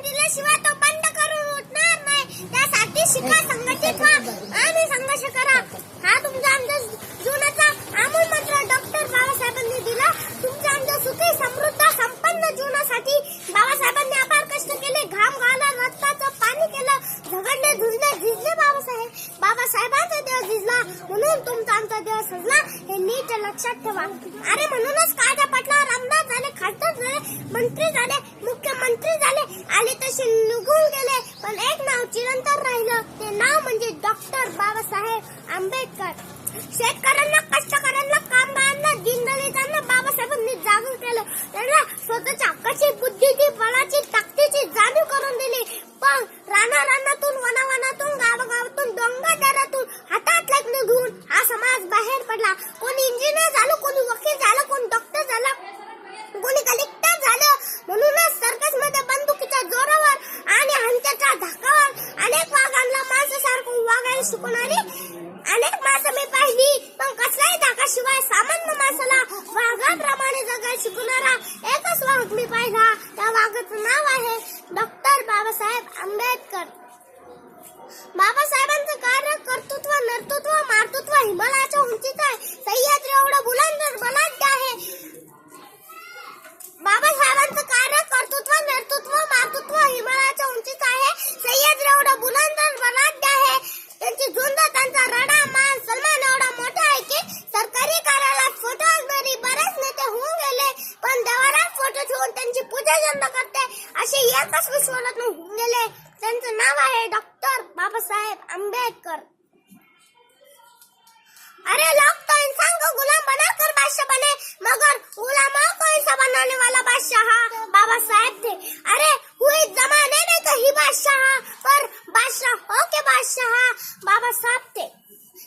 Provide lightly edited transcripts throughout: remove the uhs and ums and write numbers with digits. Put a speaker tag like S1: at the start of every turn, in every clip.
S1: दिल्याशिवाय तो बंद करून उठणार नाही. त्यासाठी शिका, संघटित व्हा आणि संघर्ष करा. हा तुमचा आमच्या जीवनाचा अमूल मंत्र डॉक्टर बाबासाहेबांनी दिला. तुमच्या आमच्या सुखी समृद्ध संपन्न जीवनासाठी बाबासाहेबांनी अपार कष्ट केले, घाम गाळला, रक्ताचं पाणी केलं, झगडले, झुंजले, झिजले बाबासाहेबांचा देव झिजला म्हणून तुमचा आमचा देव सजला. हे नीट लक्षात ठेवा. अरे म्हणूनच कायद्या पटलावर आमदार झाले, खासदार झाले, मंत्री झाले, मुख्यमंत्री झाले, आले तसे निघून गेले, पण एक नाव चिरंतन राहिलं. ते नाव म्हणजे डॉक्टर बाबासाहेब आंबेडकर. शेतकऱ्यांना, कष्टकऱ्यांना, कामगारांना, दीनदलितांना बाबासाहेबांनी जागृत केलं. त्यांना स्वतःच्या हक्काची, बुद्धीची, बळाची, ताकदीची जाणीव करून दिली. पण रानातून, वनातून, गावागावातून, डोंगरातून हातात लग्न घेऊन हा समाज बाहेर पडला. कोणी इंजिनियर झालं, कोणी वकील झालं, कोणी डॉक्टर झालं, कोणी कलेक्टर झालं. म्हणूनच सर्कसमध्ये बंदुकीच्या जोरावर आणि हंत्याच्या धाकावर अनेक वाघांना माणसासारखं वागायला शिकवणारी अनेक माणसं मी पाहिली. पण कसल्याही धाकाशिवाय सामान्य माणसाला वाघाप्रमाणे जगायला शिकवणारा एकच वाघ मी पाहिला. त्या वाघाचं नाव आहे डॉक्टर बाबासाहेब आंबेडकर. बाबासाहेबांचं कार्य, कर्तृत्व, नर्तृत्व, मातृत्व हिमालयाच्या उंचीत आहे. सह्याद्री एवढं बुलंद बलाढ्य आहे. बाबासाहेबांचं कार्य, कर्तृत्व, नर्तृत्व, मातृत्व हिमालयाच्या उंचीत आहे. सह्याद्री एवढं बुलंद बलाढ्य आहे. त्यांची झुंज, त्यांचा रडा, मान सन्मान एवढा मोठा आहे की सरकारी कार्यालयात फोटो असणारी बरेच नेते होऊन गेले, पण देवाऱ्यात फोटो ठेवून त्यांची पूजा जनता करते असे एकच विश्वरत्न होऊन गेले. त्यांचं नाव आहे डॉक्टर बाबासाहेब आंबेडकर. अरे लोग तो इंसान को गुलाम बनाकर बादशाह बने, मगर गुलामों को इंसान बनाने वाला बादशाह बाबा साहेब थे. अरे हुई जमाने में कहीं बादशाह, पर बादशाह हो के बादशाह बाबा साहेब थे.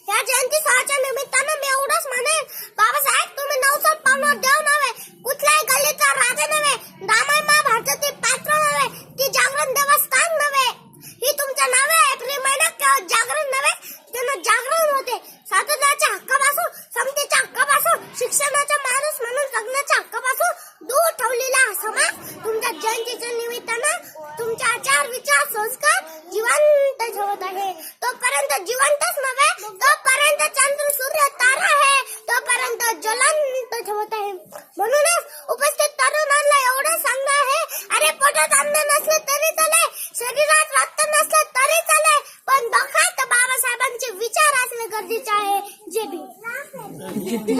S1: या जयंती सोहळ्याच्या निमित्तानं मी एवढंच म्हणेन, बाबासाहेब तुम्ही 900 पावलावर देव नव्हे, कुठल्याही गल्लीचा राजा नव्हे, रामायण महाभारतातील पात्र नव्हे, की जागरण देवस्थान नव्हे. ही तुमच्या नावे. एप्रिल महिन्यात केवळ जागरण नव्हे, त्यांना जागरण होते. स्वातंत्र्याच्या हक्कापासून, समतेच्या हक्कापासून, शिक्षणाचा माणूस म्हणून जगण्याच्या हक्कापासून दूर ठेवलेला हा समाज तुमच्या जयंतीच्या निमित्तानं तुमचे आचार, विचार, संस्कार जिवंत ठेवत आहे. तोपर्यंत जिवंतच नव्हे, तोपर्यंत चंद्र, सूर्य, तारा आहे, तोपर्यंत ज्वलंत ठेवत आहे. म्हणूनच